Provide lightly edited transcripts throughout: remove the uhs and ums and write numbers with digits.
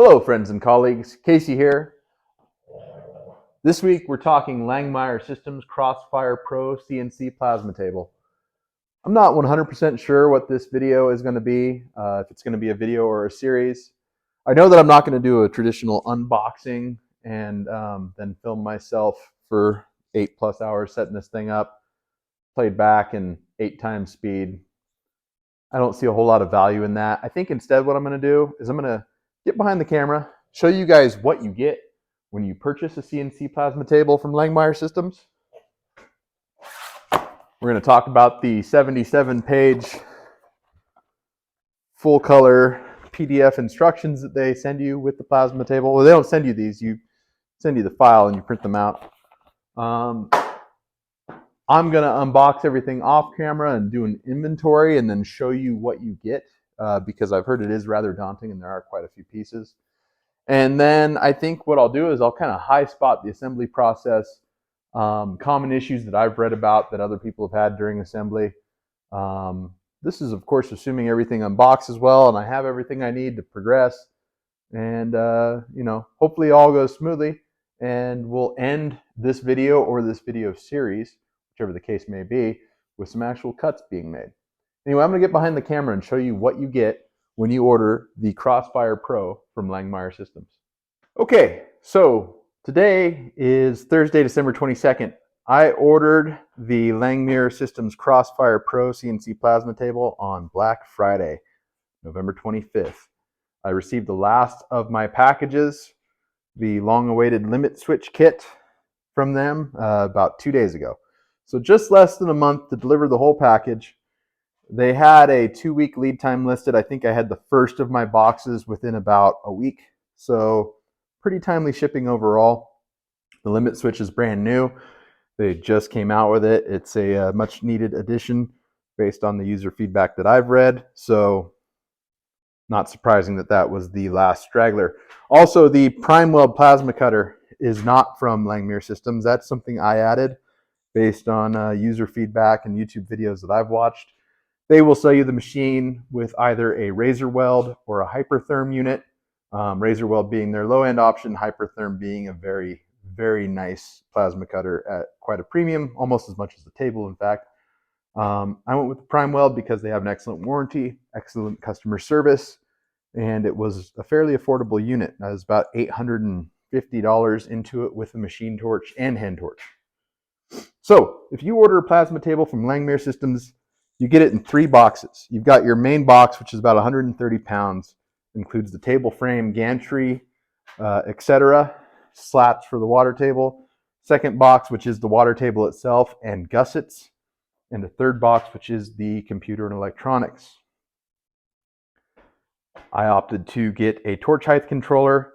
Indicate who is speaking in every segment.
Speaker 1: Hello friends and colleagues, Casey here. This week we're talking Langmuir Systems Crossfire Pro CNC plasma table. I'm not 100% sure what this video is going to be, if it's going to be a video or a series. I know that I'm not going to do a traditional unboxing and then film myself for 8+ hours setting this thing up, played back in 8 times speed. I don't see a whole lot of value in that. I think instead what I'm going to do is I'm going to get behind the camera, show you guys what you get when you purchase a CNC plasma table from Langmuir Systems. We're going to talk about the 77-page full color PDF instructions that they send you with the plasma table. Well, they don't send you these, you send you the file and you print them out. I'm going to unbox everything off camera and do an inventory and then show you what you get, because I've heard it is rather daunting and there are quite a few pieces. And then I think what I'll do is I'll kind of high spot the assembly process, common issues that I've read about that other people have had during assembly. This is, of course, assuming everything unboxes well and I have everything I need to progress. And, hopefully all goes smoothly. And we'll end this video or this video series, whichever the case may be, with some actual cuts being made. Anyway, I'm going to get behind the camera and show you what you get when you order the Crossfire Pro from Langmuir Systems. Okay, so today is Thursday, December 22nd. I ordered the Langmuir Systems Crossfire Pro CNC plasma table on Black Friday, November 25th. I received the last of my packages, the long-awaited limit switch kit from them about 2 days ago. So just less than a month to deliver the whole package. They had a 2-week lead time listed. I think I had the first of my boxes within about a week. So pretty timely shipping overall. The limit switch is brand new. They just came out with it. It's a much needed addition based on the user feedback that I've read. So not surprising that that was the last straggler. Also, the Primeweld plasma cutter is not from Langmuir Systems. That's something I added based on user feedback and YouTube videos that I've watched. They will sell you the machine with either a razor weld or a hypertherm unit. Razor weld being their low-end option, hypertherm being a very, very nice plasma cutter at quite a premium, almost as much as the table, in fact. I went with the Primeweld because they have an excellent warranty, excellent customer service, and it was a fairly affordable unit. I was about $850 into it with a machine torch and hand torch. So if you order a plasma table from Langmuir Systems, you get it in 3 boxes. You've got your main box, which is about 130 pounds, includes the table frame, gantry, etc., slats for the water table. Second box, which is the water table itself and gussets. And the third box, which is the computer and electronics. I opted to get a torch height controller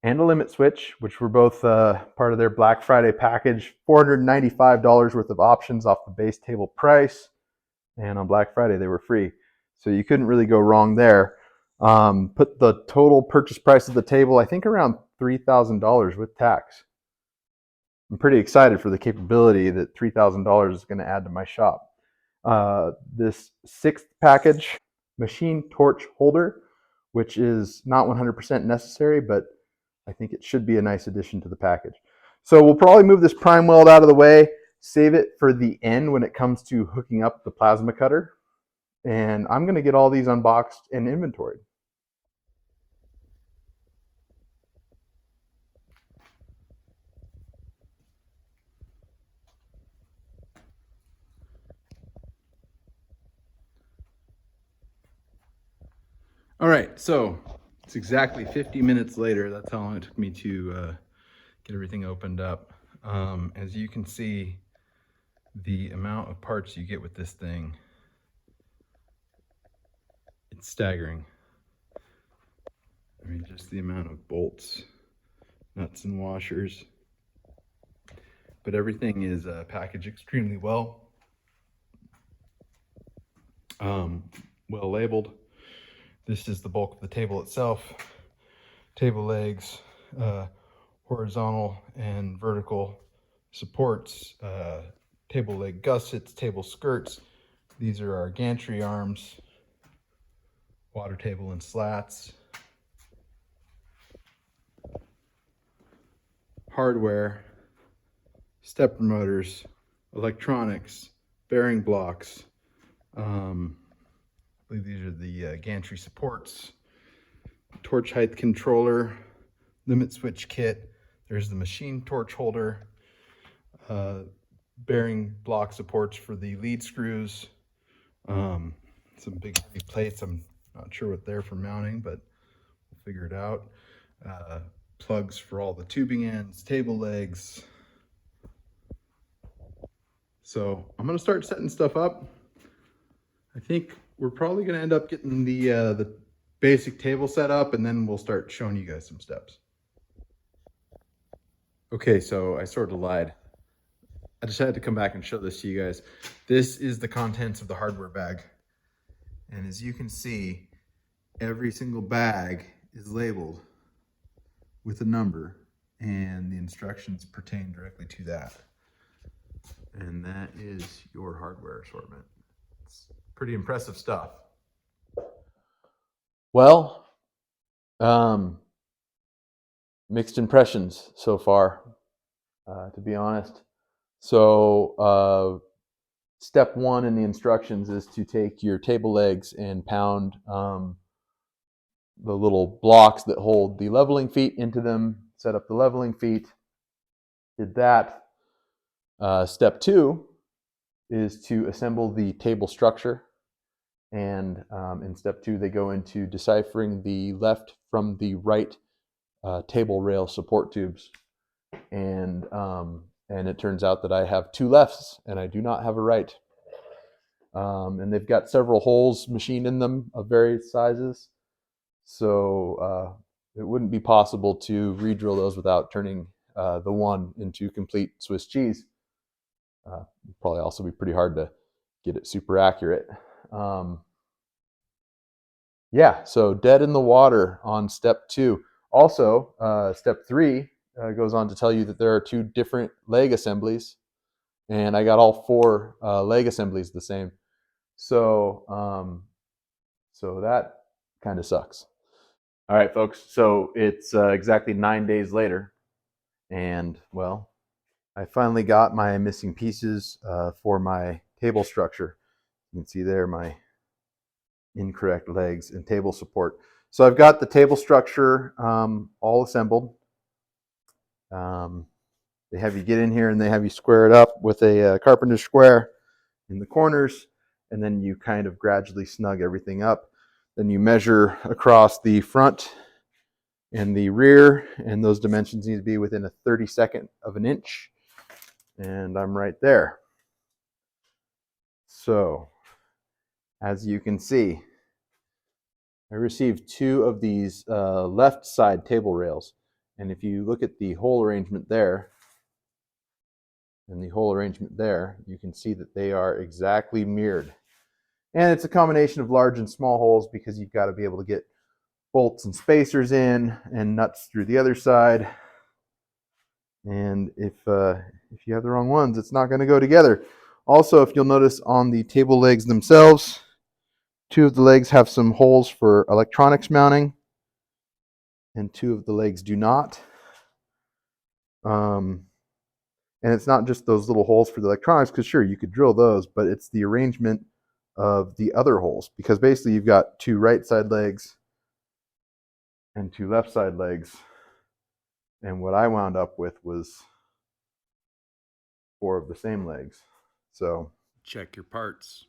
Speaker 1: and a limit switch, which were both part of their Black Friday package. $495 worth of options off the base table price. And on Black Friday, they were free. So you couldn't really go wrong there. Put the total purchase price of the table, I think, around $3,000 with tax. I'm pretty excited for the capability that $3,000 is going to add to my shop. This 6th package, machine torch holder, which is not 100% necessary, but I think it should be a nice addition to the package. So we'll probably move this Primeweld out of the way, save it for the end when it comes to hooking up the plasma cutter. And I'm going to get all these unboxed and inventoried. All right, so it's exactly 50 minutes later. That's how long it took me to get everything opened up. As you can see, the amount of parts you get with this thing, it's staggering. I mean, just the amount of bolts, nuts, and washers. But everything is packaged extremely well. Well labeled. This is the bulk of the table itself. Table legs, horizontal and vertical supports, table leg gussets, table skirts. These are our gantry arms, water table and slats. hardware, stepper motors, electronics, bearing blocks. I believe these are the gantry supports, torch height controller, limit switch kit. There's the machine torch holder, bearing block supports for the lead screws, some big heavy plates. I'm not sure what they're for mounting, but we'll figure it out. Plugs for all the tubing ends, table legs. So I'm gonna start setting stuff up. I think we're probably gonna end up getting the basic table set up, and then we'll start showing you guys some steps. Okay, so I sort of lied. I decided to come back and show this to you guys. This is the contents of the hardware bag. And as you can see, every single bag is labeled with a number, and the instructions pertain directly to that. And that is your hardware assortment. It's pretty impressive stuff. Well, mixed impressions so far, to be honest. So step one in the instructions is to take your table legs and pound the little blocks that hold the leveling feet into them, set up the leveling feet. Did that. Step two is to assemble the table structure. And in step two, they go into deciphering the left from the right table rail support tubes. And it turns out that I have two lefts and I do not have a right. And they've got several holes machined in them of various sizes. So it wouldn't be possible to re-drill those without turning the one into complete Swiss cheese. It'd probably also be pretty hard to get it super accurate. Yeah, so dead in the water on step two. Also, step three goes on to tell you that there are two different leg assemblies, and I got all four leg assemblies the same. So, so that kind of sucks. All right, folks. So it's exactly 9 days later, and well, I finally got my missing pieces for my table structure. You can see there my incorrect legs and table support. So I've got the table structure all assembled. They have you get in here and they have you square it up with a carpenter square in the corners, and then you kind of gradually snug everything up. Then you measure across the front and the rear, and those dimensions need to be within a 32nd of an inch. And I'm right there. So, as you can see, I received two of these left side table rails. And if you look at the hole arrangement there, and the hole arrangement there, you can see that they are exactly mirrored. And it's a combination of large and small holes because you've got to be able to get bolts and spacers in and nuts through the other side. And if you have the wrong ones, it's not going to go together. Also, if you'll notice on the table legs themselves, two of the legs have some holes for electronics mounting, and two of the legs do not. And it's not just those little holes for the electronics, because sure, you could drill those, but it's the arrangement of the other holes, because basically you've got two right side legs and two left side legs. And what I wound up with was four of the same legs. So check your parts.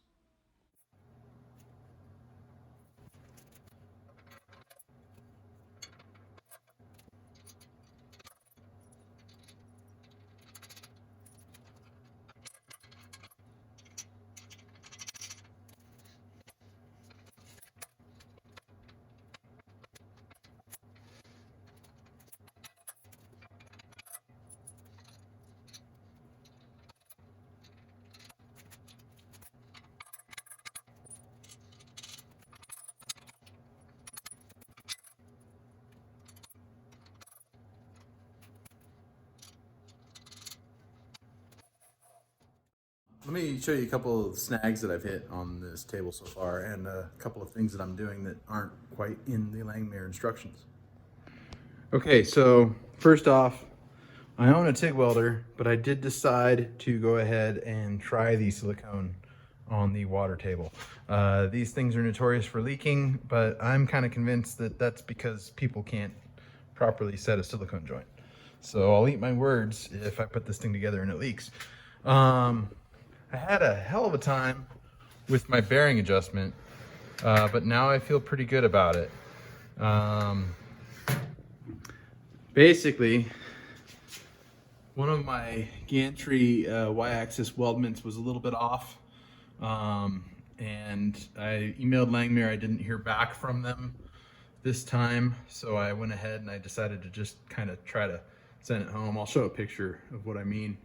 Speaker 1: Let me show you a couple of snags that I've hit on this table so far, and a couple of things that I'm doing that aren't quite in the Langmuir instructions. Okay, so first off, I own a TIG welder, but I did decide to go ahead and try the silicone on the water table. These things are notorious for leaking, but I'm kind of convinced that that's because people can't properly set a silicone joint. So I'll eat my words if I put this thing together and it leaks. I had a hell of a time with my bearing adjustment, but now I feel pretty good about it. Basically, one of my gantry y-axis weldments was a little bit off, and I emailed Langmuir. I didn't hear back from them this time, so I went ahead and I decided to just kind of try to send it home. I'll show a picture of what I mean.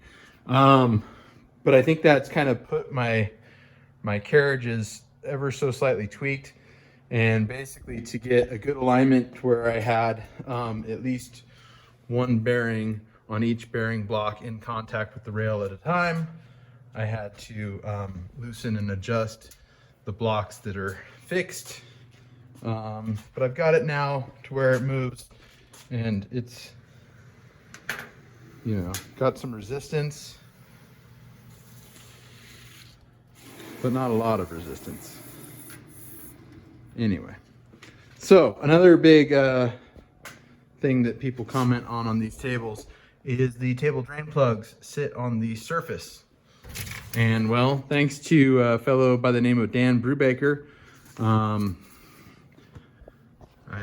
Speaker 1: But I think that's kind of put my carriages ever so slightly tweaked, and basically to get a good alignment to where I had at least one bearing on each bearing block in contact with the rail at a time, I had to loosen and adjust the blocks that are fixed. But I've got it now to where it moves, and it's, you know, got some resistance, but not a lot of resistance. Anyway, so another big thing that people comment on these tables is the table drain plugs sit on the surface. And well, thanks to a fellow by the name of Dan Brubaker, I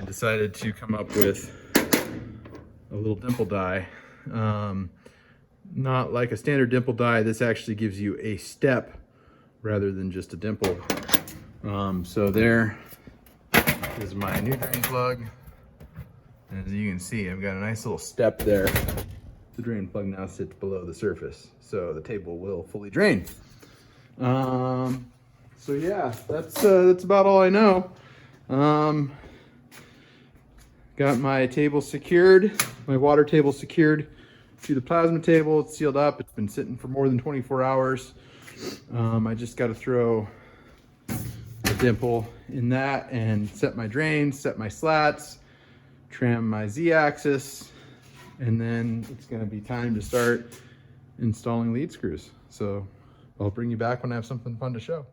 Speaker 1: decided to come up with a little dimple die. Not like a standard dimple die, this actually gives you a step rather than just a dimple. So there is my new drain plug. And as you can see, I've got a nice little step there. The drain plug now sits below the surface, so the table will fully drain. So yeah, that's about all I know. Got my table secured, my water table secured to the plasma table. It's sealed up. It's been sitting for more than 24 hours. I just got to throw a dimple in that and set my drains, set my slats, trim my Z-axis, and then it's going to be time to start installing lead screws. So I'll bring you back when I have something fun to show.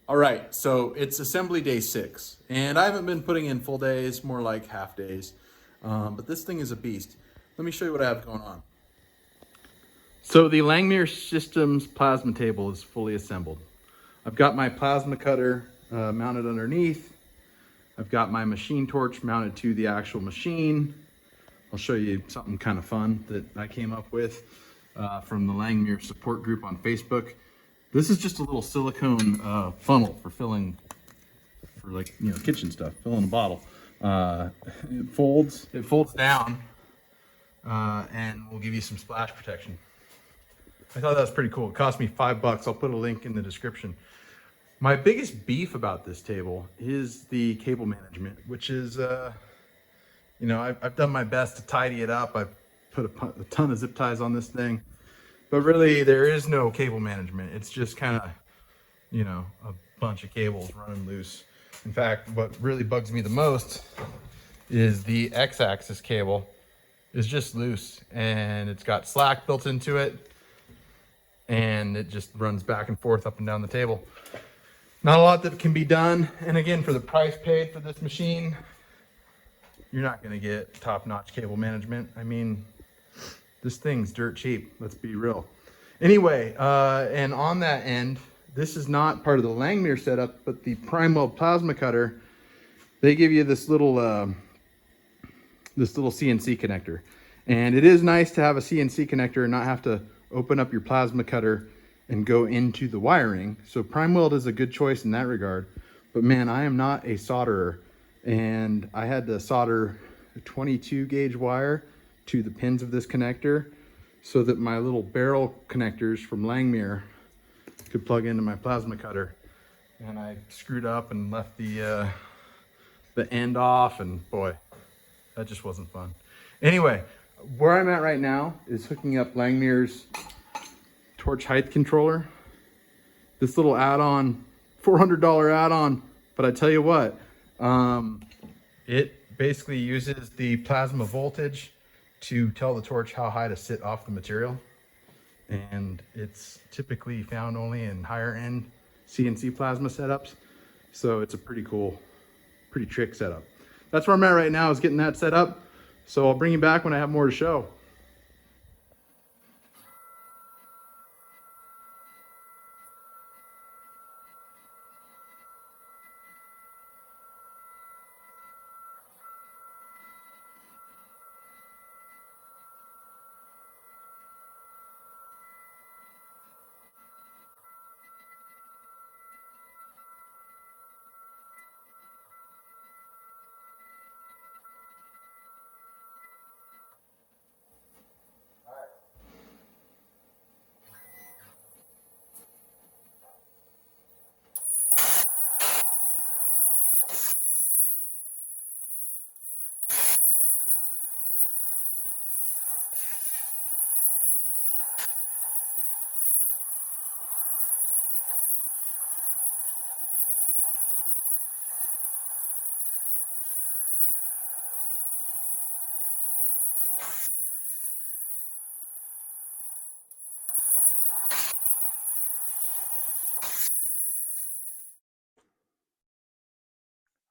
Speaker 1: All right, so it's assembly day 6, and I haven't been putting in full days, more like half days, but this thing is a beast. Let me show you what I have going on. So the Langmuir Systems plasma table is fully assembled. I've got my plasma cutter mounted underneath. I've got my machine torch mounted to the actual machine. I'll show you something kind of fun that I came up with from the Langmuir support group on Facebook. This is just a little silicone funnel for filling, for like, you know, kitchen stuff, filling a bottle. It folds down and will give you some splash protection. I thought that was pretty cool. It cost me $5. I'll put a link in the description. My biggest beef about this table is the cable management, which is, you know, I've done my best to tidy it up. I've put a ton of zip ties on this thing. But really, there is no cable management. It's just kind of, you know, a bunch of cables running loose. In fact, what really bugs me the most is the X-axis cable is just loose, and it's got slack built into it, and it just runs back and forth up and down the table. Not a lot that can be done. And again, for the price paid for this machine, you're not going to get top-notch cable management. I mean, this thing's dirt cheap, let's be real. Anyway, and on that end, this is not part of the Langmuir setup, but the Primeweld plasma cutter, they give you this little CNC connector. And it is nice to have a CNC connector and not have to open up your plasma cutter and go into the wiring. So Primeweld is a good choice in that regard. But man, I am not a solderer. And I had to solder a 22 gauge wire to the pins of this connector so that my little barrel connectors from Langmuir could plug into my plasma cutter. And I screwed up and left the end off, and boy, that just wasn't fun. Anyway, where I'm at right now is hooking up Langmuir's torch height controller. This little add-on, $400 add-on, but I tell you what, it basically uses the plasma voltage to tell the torch how high to sit off the material. And it's typically found only in higher end CNC plasma setups. So it's a pretty cool, pretty trick setup. That's where I'm at right now, is getting that set up. So I'll bring you back when I have more to show.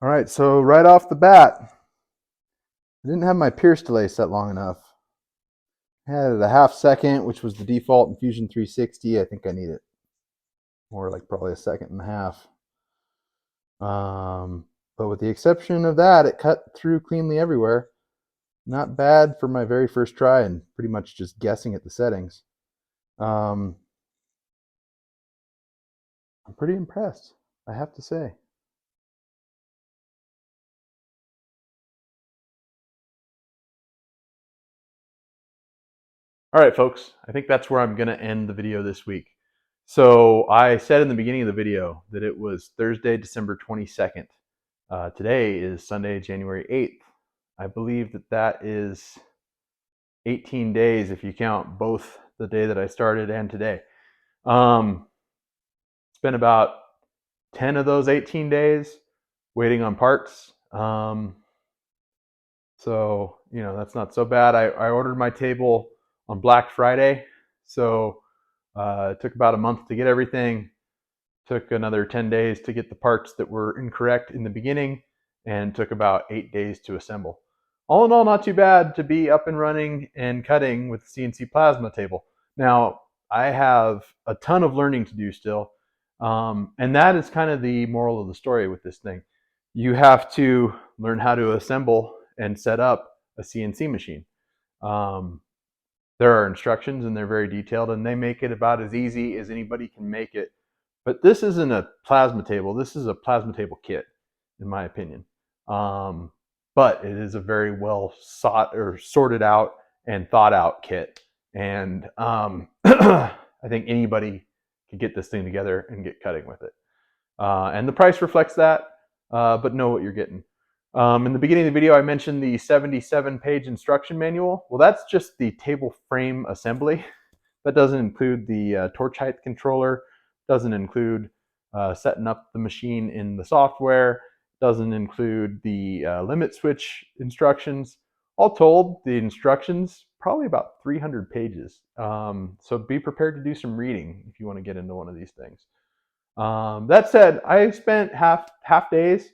Speaker 1: All right, so right off the bat, I didn't have my pierce delay set long enough. I had it a half second, which was the default in Fusion 360. I think I need it more like probably a second and a half. But with the exception of that, it cut through cleanly everywhere. Not bad for my very first try and pretty much just guessing at the settings. I'm pretty impressed, I have to say. All right, folks, I think that's where I'm going to end the video this week. So I said in the beginning of the video that it was Thursday, December 22nd. Today is Sunday, January 8th. I believe that that is 18 days if you count both the day that I started and today. It's been about 10 of those 18 days waiting on parts. So, you know, that's not so bad. I ordered my table on Black Friday. So it took about a month to get everything. Took another 10 days to get the parts that were incorrect in the beginning, and took about 8 days to assemble. All in all, not too bad to be up and running and cutting with the CNC plasma table. Now, I have a ton of learning to do still. And that is kind of the moral of the story with this thing. You have to learn how to assemble and set up a CNC machine. There are instructions and they're very detailed, and they make it about as easy as anybody can make it. But this isn't a plasma table. This is a plasma table kit, in my opinion. But it is a very well sorted out and thought out kit. And I think anybody can get this thing together and get cutting with it. And the price reflects that, but know what you're getting. In the beginning of the video, I mentioned the 77-page instruction manual. Well, that's just the table frame assembly. That doesn't include the torch height controller, doesn't include setting up the machine in the software, doesn't include the limit switch instructions. All told, the instructions, probably about 300 pages. So be prepared to do some reading if you want to get into one of these things. That said, I spent half days.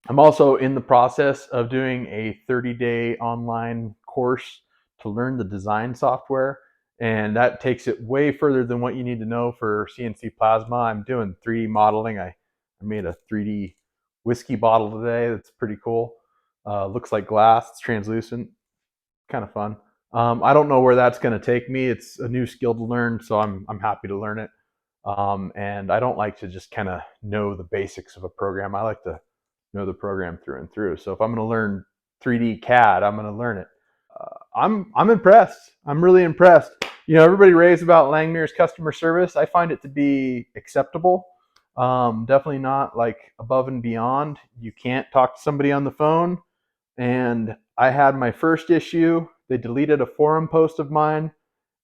Speaker 1: I'm also in the process of doing a 30-day online course to learn the design software and that takes it way further than what you need to know for CNC plasma. I'm doing 3D modeling. I made a 3D whiskey bottle today. That's pretty cool. Looks like glass. It's translucent. Kind of fun. I don't know where that's going to take me. It's a new skill to learn, so I'm happy to learn it. And I don't like to just kind of know the basics of a program. I like to know the program through and through. So if I'm going to learn 3D CAD, I'm going to learn it. I'm impressed. I'm really impressed. You know, everybody raves about Langmuir's customer service. I find it to be acceptable. Definitely not like above and beyond. You can't talk to somebody on the phone. And I had my first issue. They deleted a forum post of mine,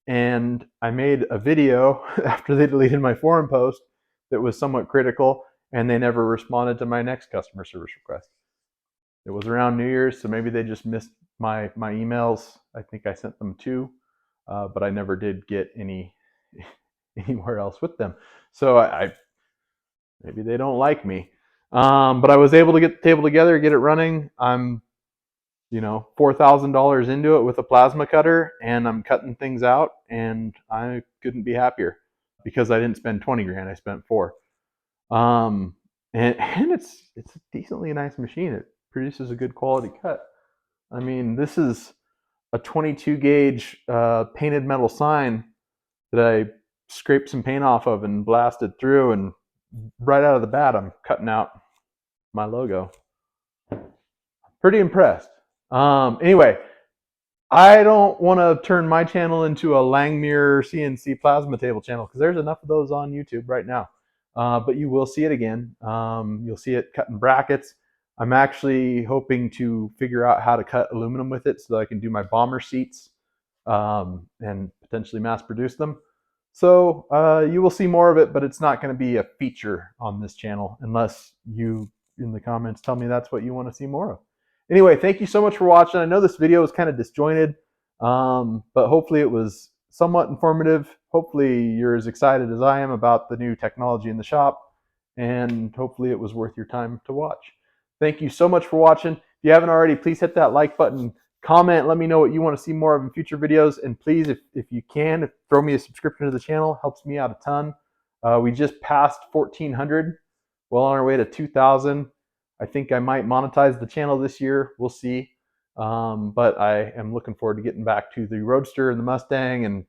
Speaker 1: and I made a video after they deleted my forum post that was somewhat critical, and they never responded to my next customer service request. It was around New Year's, so maybe they just missed my emails. I think I sent them 2, but I never did get anywhere else with them. So maybe they don't like me. But I was able to get the table together, get it running. I'm $4,000 into it with a plasma cutter, and I'm cutting things out, and I couldn't be happier because I didn't spend 20 grand. I spent 4. And it's a decently nice machine. It produces a good quality cut. I mean, this is a 22 gauge painted metal sign that I scraped some paint off of and blasted through, and right out of the bat, I'm cutting out my logo. Pretty impressed. Anyway, I don't want to turn my channel into a Langmuir CNC plasma table channel because there's enough of those on YouTube right now. But you will see it again. You'll see it cutting brackets. I'm actually hoping to figure out how to cut aluminum with it so that I can do my bomber seats and potentially mass produce them. So you will see more of it, but it's not going to be a feature on this channel unless you in the comments tell me that's what you want to see more of. Anyway, thank you so much for watching. I know this video was kind of disjointed, but hopefully it was somewhat informative. Hopefully you're as excited as I am about the new technology in the shop, and hopefully it was worth your time to watch. Thank you so much for watching. If you haven't already, please hit that like button, comment, let me know what you want to see more of in future videos, and please, if you can, throw me a subscription to the channel. Helps me out a ton. We just passed 1,400, well on our way to 2,000. I think I might monetize the channel this year. We'll see. But I am looking forward to getting back to the Roadster and the Mustang and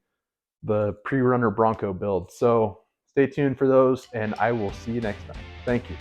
Speaker 1: the pre-runner Bronco build. So stay tuned for those, and I will see you next time. Thank you.